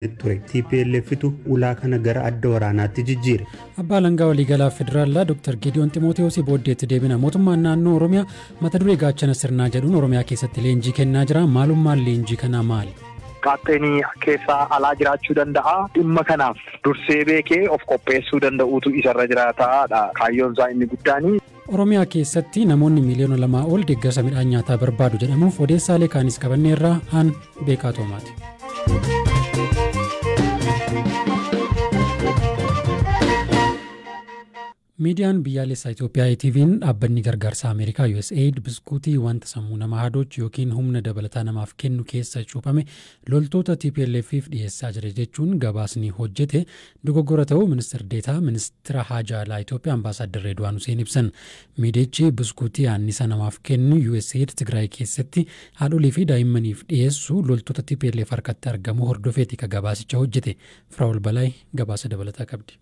ture TPLFtu ulaa kana gara adda waraanaatti jijjiire. Abbaa Langaa waliigalaa federaalaa Dr. Gideon Timootewos booddeetti deebina mootummaan naannoo Oromiyaa mata duree gaachana sirnaa jedhuun Oromiyaa keessatti leenjii kennaa jira. Maalummaan leenjii kanaa maali? Qaxxeenii keessaa alaa jiraachuu danda'a. Dhimma kanaaf dursee beekee of qopheessuu danda'uutu isarra jiraataadha. Kaayyoon isaa inni guddaani. Oromiyaa keessatti namoonni miliyoona 2 ol deeggarsa midhaan nyaataa barbaadu jedhamuuf odeessaalee kaanis qabanneerraa aan beekaa toomaati. Miidiyaan biyyaalessaa Itoophiyaa TV'n dhaabbanni gargaarsa Ameerikaa USAID biskuutii wanta sammuu namaa hadoochu yookiin humna dabalataa namaaf kennu keessa cuuphame loltoota TPLF'if dhiyeessaa jira jechuun gabaasni hojjete dogoggora ta'uu ministeera deetaa ministeera haajaa alaa Itoophiyaa ambaasaaddar Redwaan Hussein ibsan. Miidiyichi biskuutii annisa namaaf kennu USAID Tigraay keessatti haadholii fi daa'immaniif dhiyeessu loltoota TPLF harkatti argamu hordofeeti ka gabaasicha hojjete. Firaa'ol Balaay gabaasa dabalataa qabdi.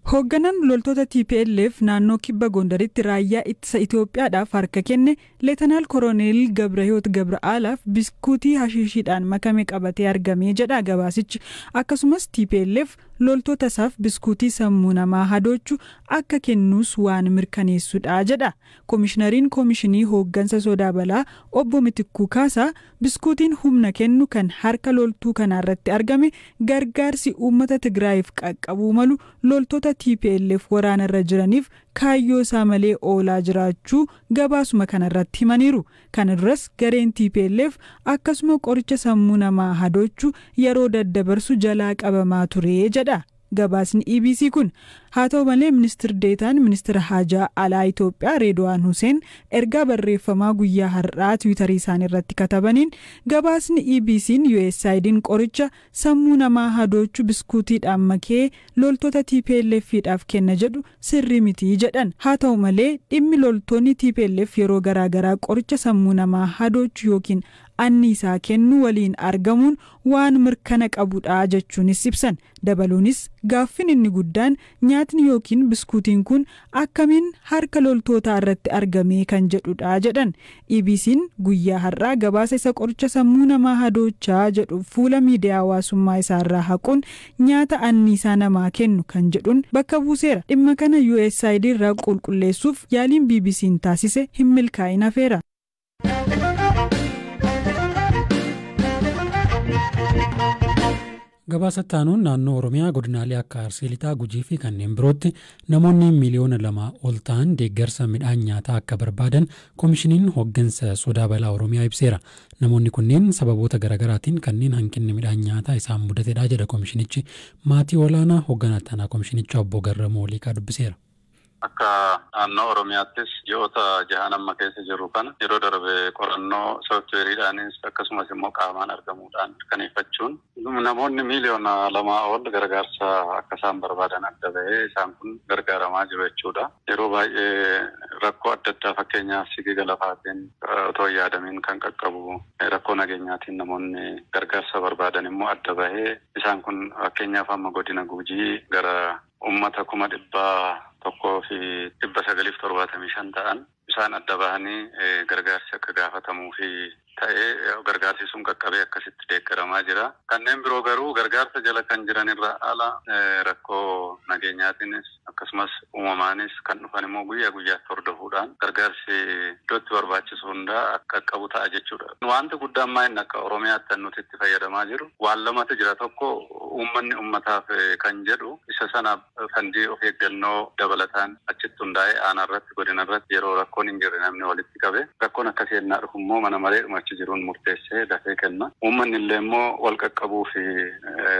Hoogganaan loltoota TPLF naannoo kibba Gondaritti raayyaa ittisa Itoophiyaadhaaf harka kenne Leetanaal Koroneel Gabrahiyoot Gabra'aalaaf biskuutii hashiishiidhaan makame qabatee argamee jedha gabaasichi. Akkasumas TPLF loltoota isaaf biskuutii sammuu namaa hadoochu akka kennuus waan mirkaneessudha jedha. Komishinariin Komishinii Hooggansa Sodaa Balaa Obbo Mitikkuu Kaasaa biskuutiin humna kennu kan harka loltuu kanarratti argame gargaarsi uummata Tigraayiif qaqqabuu malu loltoota TPLF waraanarra jiraniif kaayyoo isaa malee oolaa jiraachuu gabaasuma kanarratti himaniiru. Kana duras gareen TPLF akkasuma qoricha sammuu namaa hadoochu yeroo daddabarsu jalaa qabamaa ture jedha. Gabaasni EBC kun haa ta'u malee ministeera deetaan ministeera haajaa alaa Itoophiyaa Redwaan Hussein ergaa barreeffamaa guyyaa har'aa Tiwiitarii isaanii irratti katabaniin gabaasni EBC'n USAID'n qoricha sammuu namaa hadoochu biskuutiidhaan makee loltoota TPLF'dhaaf kenna jedhu sirrii miti jedhan. Haa ta'u malee dhimmi loltoonni TPLF yeroo garaagaraa qoricha sammuu namaa hadoochu yookiin anniisaa kennu waliin argamuun waan mirkana qabudha jechuunis ibsan. Dabaluunis gaaffin inni guddaan nyaatni yookiin biskuutiin kun akkamiin harka loltootaa irratti argamee kan jedhudha jedhan. EBC'n guyyaa har'aa gabaasa isa qoricha sammuu namaa hadoochaa jedhu fuula miidiyaa hawaasummaa isaarraa haquun nyaata anniisaa namaa kennu kan jedhuun bakka buuseera. Dhimma kana USAID irraa qulqulleessuuf yaaliin BBC'n taasise hin milkaa'in hafeera. Gabaasa taanuun naannoo Oromiyaa godinaalee akka Arsii Lixaa, Gujii fi kanneen birootti namoonni miliyoona 2 ol ta'an deeggarsa midhaan nyaataa akka barbaadan komishiniin hooggansa sodaa balaa Oromiyaa ibseera. Namoonni kunneen sababoota garaagaraatiin kanneen hanqinni midhaan nyaataa isaan mudatedha jedha komishinichi. Maatii olaanaa hoogganaa tanaa komishinicha obbo Garramoo Liiqaa dubbiseera. Akka naannoo Oromiyaattis ji'oota jahan amma keessa jiru kana yeroo darbe qorannoo sooftiweeriidhaanis akkasumas immoo qaamaan argamuudhaan mirkaneeffachuun namoonni miliyoona 2 ol gargaarsa akka isaan barbaadan adda bahee isaan kun gargaaramaa jiru jechuudha. Yeroo baay'ee rakkoo adda addaa fakkeenyaaf sigiga lafaatiin otoo yaadamiin kan qaqqabu rakkoo nageenyaatiin namoonni gargaarsa barbaadan immoo adda bahee isaan kun fakkeenyaaf amma godina Gujii gara ummata 1,975 ta'an isaan adda bahanii gargaarsi akka gaafatamuu fi ta'ee gargaarsi sun qaqqabee akkasitti deeggaramaa jira. Kanneen biroo garuu gargaarsa jala kan jiran irra ala rakkoo nageenyaatiinis akkasumas uumamaanis kan dhufan immoo guyyaa guyyaatti hordofuudhaan gargaarsi iddootti barbaachisu hundaa akka qaqqabu ta'a jechuudha. Wanti guddaan maa'in akka Oromiyaatti nuti itti fayyadamaa jiru waan lamatu jira. Tokko uummanni uummataaf kan jedhu isa sanaaf fandii of eeggannoo dabalataan achitti hundaa'ee aanarratti godinarratti yeroo rakkoon hin jirre namni walitti qabe rakkoon akkasii ennaa dhufu immoo mana maree dhumachi jiruun murteessee dafee kenna. Uummanni illee immoo wal qaqqabuu fi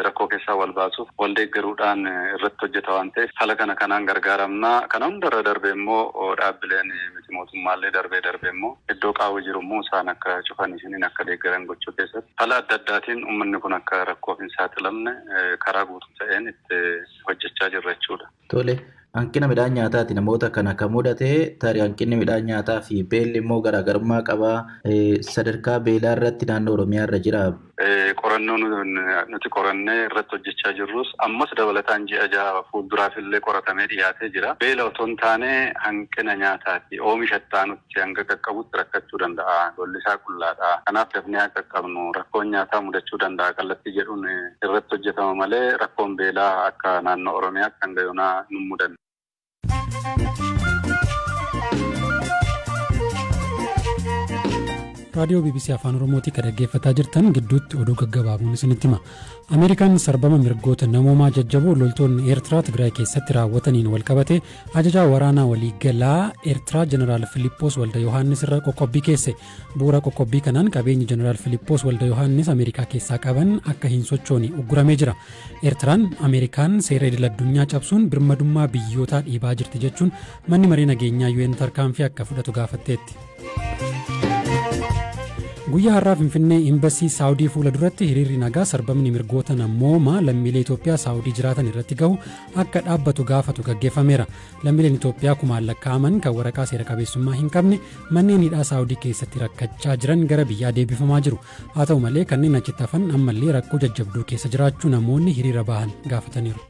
rakkoo keessaa wal baasuuf wal deeggaruudhaan irratti hojjeta waan ta'eef haala kanaan gargaaramnaa. Kana hundarra darbee immoo dhaabbileen miti mootummaallee darbee immoo iddoo qaawwi jiru immoo isaan akka cufan isiniin akka deeggaran gochuu keessatti haala adda addaatiin uummanni kun akka rakkoof hin saaxilamne karaa guutuu ta'een itti hojjechaa jirra jechuudha. Tole. hanqina midhaan nyaataati namoota kana kan mudate tarii hanqinni midhaan nyaataa fi beelli immoo garaagarummaa qaba sadarkaa beelaa irratti naannoo Oromiyaa irra jira. Qorannoon nuti qorannee irratti hojjechaa jirrus ammas dabalataan ji'a jaha fuulduraaf illee qoratamee dhiyaatee jira. Beela otoo hin taane hanqina nyaataati. Oomisha ittaanutti hanga qaqqabutti rakkachuu danda'a. Lollisaa qullaadha. Kanaaf dafnee akka qaqqabnu rakkoon nyaataa mudachuu danda'a. Kallattii jedhuun irratti hojjetama malee rakkoon beelaa akka naannoo Oromiyaatti hanga yoonaa nu mudanne. raadiyoo BBC Afaan Oromootii kan dhaggeeffataa jirtan gidduutti oduu gaggabaabuun isinitti hima. Ameerikaan sarbama mirgoota namoomaa jajjaboo loltoonni Eertiraa Tigraay keessatti raawwataniin walqabate ajajaa waraanaa waliigalaa Eertiraa Jeneraal Filiippoos Walda Yohaannis irra qoqqobbii keesse. Bu'uura qoqqobbii kanaan qabeenyi Jeneraal Filiippoos Walda Yohaannis Ameerikaa keessaa qaban akka hin sochoone ugguramee jira. Eertiraan Ameerikaan seera idil-addunyaa cabsuun birmadummaa biyyootaa dhiibaa jirti jechuun manni marii nageenyaa UN tarkaanfii akka fudhatu gaafatteetti. Guyyaa har'aa Finfinnee Imbasii Saawudii fuula duratti hiriirri nagaa sarbamni mirgoota namoomaa lammiilee Itoophiyaa Saawudii jiraatan irratti gahu akka dhaabbatu gaafatu gaggeeffameera. Lammiileen Itoophiyaa kumaan lakkaa'aman kan waraqaa seera qabeessummaa hin qabne manneen hidhaa Saawudii keessatti rakkachaa jiran gara biyyaa deebifamaa jiru. Haa ta'u malee kanneen achitti hafan ammallee rakkoo jajjabduu keessa jiraachuu namoonni hiriira bahan gaafataniiru.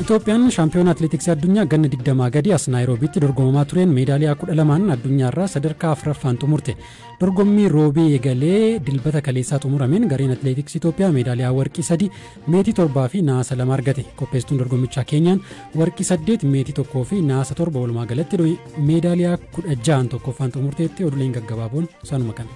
Itoophiyaan shaampiyoona atileetiksii addunyaa ganna 20 gadi as Naayiroobiitti dorgomamaa tureen meedaaliyaa 12 addunyaarraa sadarkaa 4ffaan xumurte. Dorgommii roobii eegalee dilbata kaleessaa xumurameen gareen atileetiksii Itoophiyaa meedaaliyaa warqii 3, meetii 7 fi naasa 2 argate. Qopheessituun dorgommichaa Keeniyaan warqii 8, meetii 1 fi naasa 7 walumaa galatti meedaaliyaa 16 tokkoffaan xumurteetti. Oduuleen gaggabaaboon sanuma kana.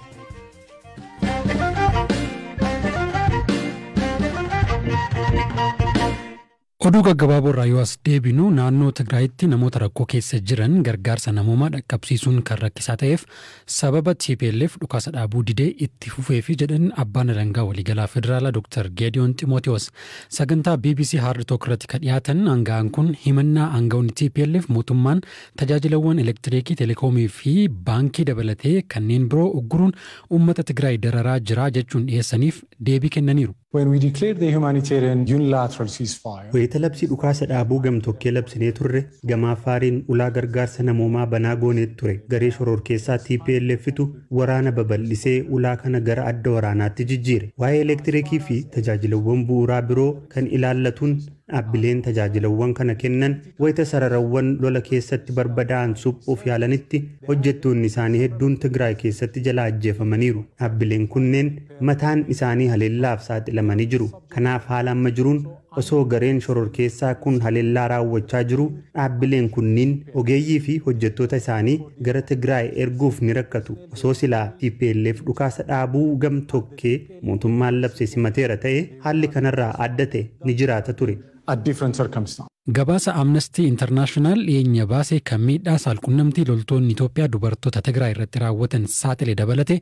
Oduu gaggabaaboo irraa yoo as deebinu naannoo Tigraayitti namoota rakkoo keessa jiran gargaarsa namoomaa dhaqqabsiisuun kan rakkisaa ta'eef sababa TPLF dhukaasa dhaabuu didee itti fufee fi jedhan abbaan alangaa waliigalaa federaalaa Dr. Geediyoon Ximootiyoos sagantaa BBC Hard Talk irratti kan dhiyaatan aanga'aan kun himannaa aanga'oonni TPLF mootummaan tajaajilawwan elektiriikii, telekoomii fi baankii dabalatee kanneen biroo ugguruun uummata Tigraay dararaa jira jechuun dhiyeessaniif deebii kennaniiru. When we declared the humanitarian unilateral ceasefire, wayita labsii dhukaasa dhaabuu gamtokkee labsinee turre gamaa faariin ulaa gargaarsa namoomaa banaa gooneet ture. Garee shororkeessaa TPLFtu waraana babal'isee ulaa kana gara adda waraanaatti jijjiire. Waa'ee elektiriikii fi tajaajilawwan bu'uuraa biroo kan ilaallatuun dhaabbileen tajaajilawwan kana kennan wayita sararawwan lola keessatti barbadaa'an suphuuf yaalanitti hojjettoonni isaanii hedduun Tigraay keessatti jala ajjeefamaniiru. Dhaabbileen kunneen mataan isaanii haleellaaf saaxilamanii jiru. Kanaaf haala amma jiruun osoo gareen shororkeessaa kun haleellaa raawwachaa jiru dhaabbileen kunniin ogeeyyii fi hojjettoota isaanii gara Tigraay erguuf ni rakkatu. Osoo silaa TPLF dhukaasa dhaabuu gamtokkee mootummaan labse simateera ta'e haalli kanarraa adda ta'e ni jiraata ture. at different circumstances. Gabaasa Amnesty International dhiyeenya baasee kan miidhaa saalqunnamtii loltoonni Itoophiyaa dubartoota Tigraay irratti raawwatan saaxile dabalate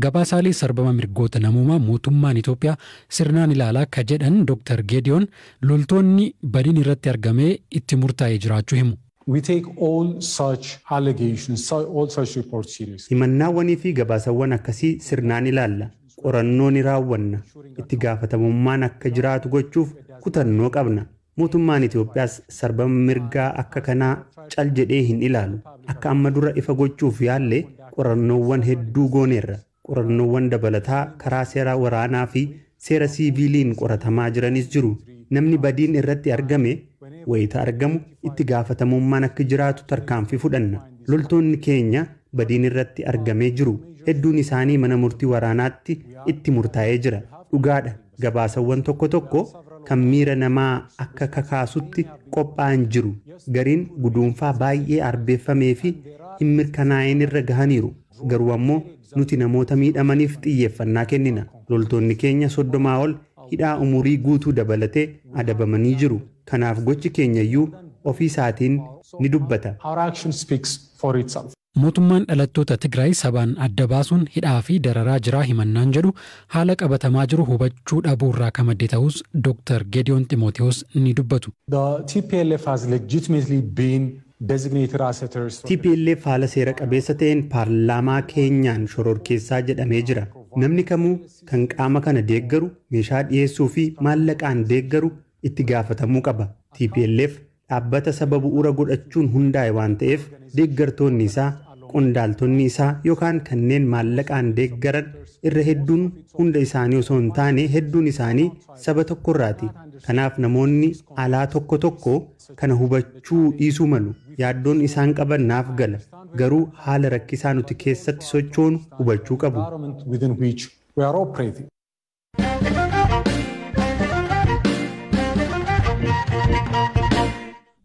gabaasaalee sarbama mirgoota namoomaa mootummaan Itoophiyaa sirnaan ilaalaa akka jedhan Dr. Geediyoon loltoonni badiin irratti argamee itti murtaa'ee jiraachuu himu. We take all such allegations, all such reports seriously. Himannaawwanii fi gabaasawwan akkasii sirnaan ilaalla. Qorannoo ni raawwanna. Itti gaafatamummaan akka jiraatu gochuuf kutannoo qabna. Mootummaan Itoophiyaas sarbama mirgaa akka kanaa cal jedhee hin ilaalu. Akka amma dura ifa gochuuf yaalle qorannoowwan hedduu gooneerra. Qorannoowwan dabalataa karaa seera waraanaa fi seera siiviiliin qoratamaa jiranis jiru. Namni badiin irratti argame wayita argamu itti gaafatamummaan akka jiraatu tarkaanfii fudhanna. Loltoonni keenya badiin irratti argamee jiru. Hedduun isaanii mana murtii waraanaatti itti murtaa'ee jira. Dhugaadha. Gabaasawwan tokko tokko kan miira namaa akka kakaasutti qophaa'an jiru. Gariin guduunfaa baay'ee arbeeffamee fi hin mirkanaa'in irra gahaniiru. Garuu ammoo nuti namoota miidhamaniif xiyyeeffannaa kennina. Loltoonni keenya 30 ol hidhaa umurii guutuu dabalatee adabamanii jiru. Kanaaf gochi keenyayyuu ofii isaatiin ni dubbata. Our action speaks for itself. Mootummaan dhalattoota Tigraay sabaan adda baasuun hidhaa fi dararaa jiraa himannaan jedhu haala qabatamaa jiru hubachuu dhabuurraa kan madde ta'us Dr. Geediyoon Ximootiyoos ni dubbatu. The TPLF has legitimately been designated as a terrorist. TPLF haala seera qabeessa ta'een paarlaamaa keenyaan shororkeessaa jedhamee jira. Namni kamuu kan qaama kana deeggaru, meeshaa dhiyeessuu fi maallaqaan deeggaru itti gaafatamuu qaba. TPLF dhaabbata saba bu'uura godhachuun hundaa'e waan ta'eef deeggartoonni isaa, qondaaltonni isaa yookaan kanneen maallaqaan deeggaran irra hedduun hunda isaanii osoo hin taane hedduun isaanii saba tokkorraati. Kanaaf namoonni alaa tokko tokko kana hubachuu dhiisuu malu. Yaaddoon isaan qaban naaf gala. Garuu haala rakkisaa nuti keessatti sochoonu hubachuu qabu.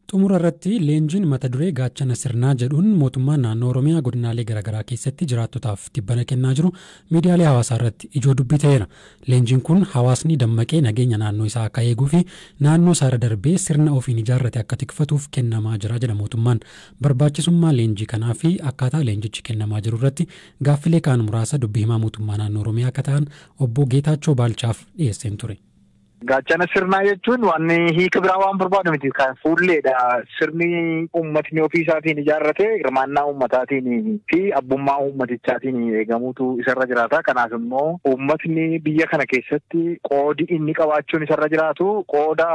Xumura irratti leenjiin mata duree gaachana sirnaa jedhuun mootummaan naannoo Oromiyaa godinaalee garaagaraa keessatti jiraattotaaf tibbana kennaa jiru miidiyaalee hawaasaa irratti ijoo dubbii ta'eera. Leenjiin kun hawaasni dammaqee nageenya naannoo isaa akka eeguu fi naannoo isaa irra darbee sirna ofiin ijaarrate akka tikfatuuf kennamaa jira jedha mootummaan. Barbaachisummaa leenjii kanaa fi akkaataa leenjichi kennamaa jiru irratti gaaffilee kaan muraasa dubbii himaa mootummaa naannoo Oromiyaa akka ta'an obbo Geetaachoo Baalchaaf dhiyeesseen ture. Gaachana sirnaa jechuun waan hiika biraa waan barbaadu miti kan fuulleedha. Sirni uummatni ofii isaatiin ijaarrate hirmaannaa uummataatiin fi abbummaa uummatichaatiin eegamuutu isarra jiraata. Kanaaf immoo uummatni biyya kana keessatti qoodi inni qabaachuun isarra jiraatu qooda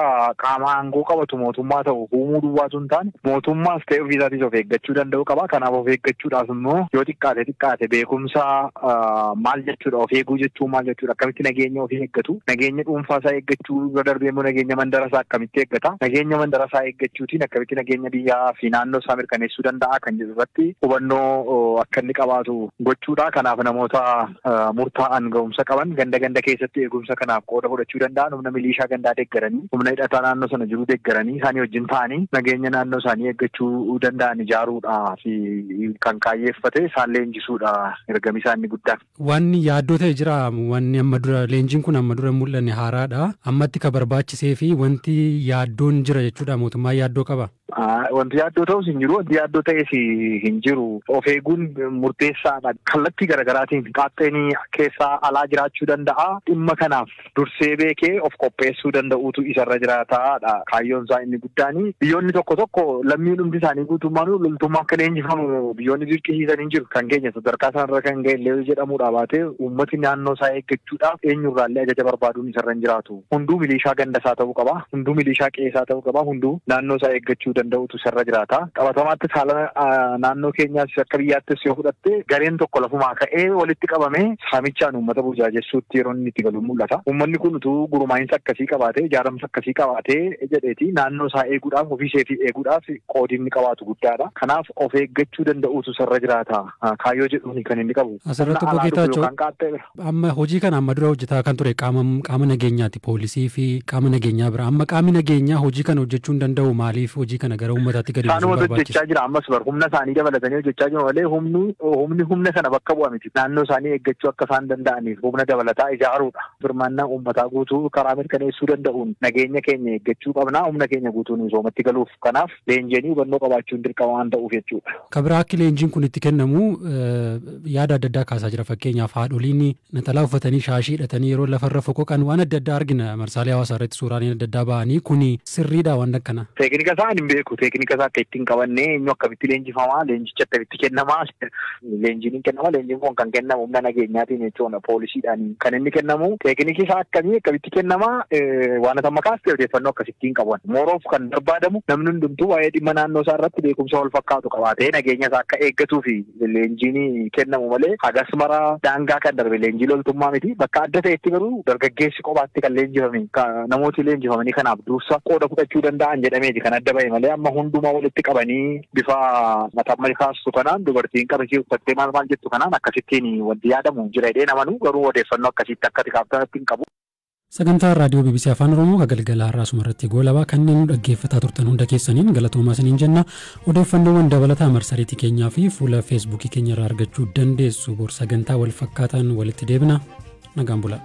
qaama aangoo qabatu mootummaa ta'u uumuu duwwaatu hin taane mootummaas ta'e ofii isaatis of eeggachuu danda'u qaba. Kanaaf of eeggachuudhaaf immoo yoo xiqqaate beekumsa maal jechuudha, of eeguu jechuun maal jechuudha, akkamitti nageenya ofii eeggatu, nageenya dhuunfaa isaa eeggachuu darbee immoo nageenya mandarasaa akkamitti eeggata, nageenya mandarasaa eeggachuutiin akkamitti nageenya biyyaa fi naannoo isaa mirkaneessuu danda'a kan jedhu irratti hubannoo akka inni qabaatu gochuudha. Kanaaf namoota murtaa'an ga'umsa qaban ganda keessatti eegumsa kanaaf qooda fudhachuu danda'an humna milishaa gandaa deeggaranii, humna hidhataa naannoo sana jiru deeggaranii isaanii wajjin ta'anii nageenya naannoo isaanii eeggachuu danda'an ijaaruudha fi kan kaayyeeffate isaan leenjisuudha ergami isaanii guddaan. Wanni yaaddoo ta'e jira, wanni amma dura leenjiin kun amma dura mul'anne haaraadha. Ammatti ka barbaachisee fi wanti yaaddoon jira jechuudha. Mootummaan yaaddoo qaba. Wanti yaaddoo ta'us hin jiru, wanti yaaddoo ta'es hin jiru. Of eeguun murteessaadha. Kallattii garaagaraatiin qaaxxeenii keessaa alaa jiraachuu danda'a. Dhimma kanaaf dursee beekee of qopheessuu danda'uutu isarra jiraataadha. Kaayyoon isaa inni guddaani. Biyyoonni tokko tokko lammiin hundi isaanii guutummaan loltummaa akka leenjifamu biyyoonni dirqisiisan hin jiru. Kan keenya sadarkaa sanarra kan ga'e illee jedhamuudha baatee uummatni naannoo isaa eeggachuudhaaf eenyurraallee ajaja barbaaduun isarra hin jiraatu. Hunduu milishaa gandasaa ta'uu qaba. Hunduu milishaa qeesaa ta'uu qaba. Hunduu naannoo isaa eeggachuu danda'utu isarra jiraata. Qabatamaatti haala naannoo keenyaas akka biyyaattis yoo fudhatte gareen tokko lafumaa ka'ee walitti qabamee saamichaan uummata burjaajessuutti yeroo inni itti galu mul'ata. Uummanni kun utuu gurmaa'insa akkasii qabaatee ijaaramsa akkasii qabaatee jedheeti naannoo isaa eeguudhaaf ofii isheetii eeguudhaaf qoodi inni qabaatu guddaadha. Kanaaf of eeggachuu danda'utu isarra jiraata. Kaayyoo jedhuun kan inni qabu. Asirratti obbo Geetaachoo amma hojii kana amma dura hojjetaa kan ture qaama nageenyaati, poolisii fi qaama nageenyaa bira. Amma qaamni nageenyaa hojii kana hojjechuu hin danda'u. Maaliif hojii kana gara uummataatti gadi buusuu barbaachisa? Hojjechaa jira ammas humna isaanii dabalatanii hojjechaa jiru malee humna sana bakka bu'a miti. Naannoo isaanii eeggachuu akka isaan danda'aniif humna dabalataa ijaaruudha. Hirmaannaa uummataa guutuu karaa mirkaneessuu danda'uun nageenya keenya eeggachuu qabna. Humna keenya guutuun misoomatti galuuf. Kanaaf leenjiin hubannoo qabaachuun dirqama waan ta'uuf jechuudha. Kabiraa akka leenjiin kun itti kennamu yaada adda addaa kaasaa jira. Fakkeenyaaf haadholiin naxalaa uffatanii shaashii hidhatanii yeroo lafarra foqoqan waan adda addaa argina. Marsaalee hawaasaa irratti suuraaleen adda addaa ba'anii kuni sirriidha waan akkana. Teeknika isaa hin beeku. Teeknika isaa akka ittiin qabannee eenyu akkamitti leenjifamaa, leenjicha akkamitti kennamaa, leenjiin hin kennama. Leenjiin kun kan kennamu humna nageenyaatiin jechuudha, poolisiidhaan kan inni kennamu. Teekniki isaa akkamitti kennamaa waan amma kaastee odeeffannoo akkasittiin qaban. Mooroof kan barbaadamu namni hundumtuu waa'ee dhimma naannoo isaa irratti beekumsa wal fakkaatu qabaatee nageenya isaa akka eeggatuu fi leenjiin kennamu malee hagas mara daangaa kan darbe leenjii loltummaa miti. Bakka adda ta'etti garuu dargaggeessi kophaatti kan leenjifame namooti leenjifamanii kanaaf dursa qooda fudhachuu danda'an jedhameeti kan adda ba'e malee amma hundumaa walitti qabanii bifa mataa kaastu kanaan dubartiin qabashii uffattee maal jettu kanaan akkasittiin wanti yaadamu jira jedhee namanu garuu odeeffannoo akkasitti akka xiqqaabtaatti hin qabu. Sagantaa raadiyoo BBC Afaan Oromoo galgala har'aa sumarratti goolabaa kanneen dhaggeeffataa turtan hunda keessaniin galatoomaa isiniin jenna. Odeeffannoowwan dabalataa marsariitii keenyaa fi fuula feesbuukii keenya irraa argachuu dandeessu. Bor sagantaa wal fakkaataan walitti deebina. Nagaan bulaa.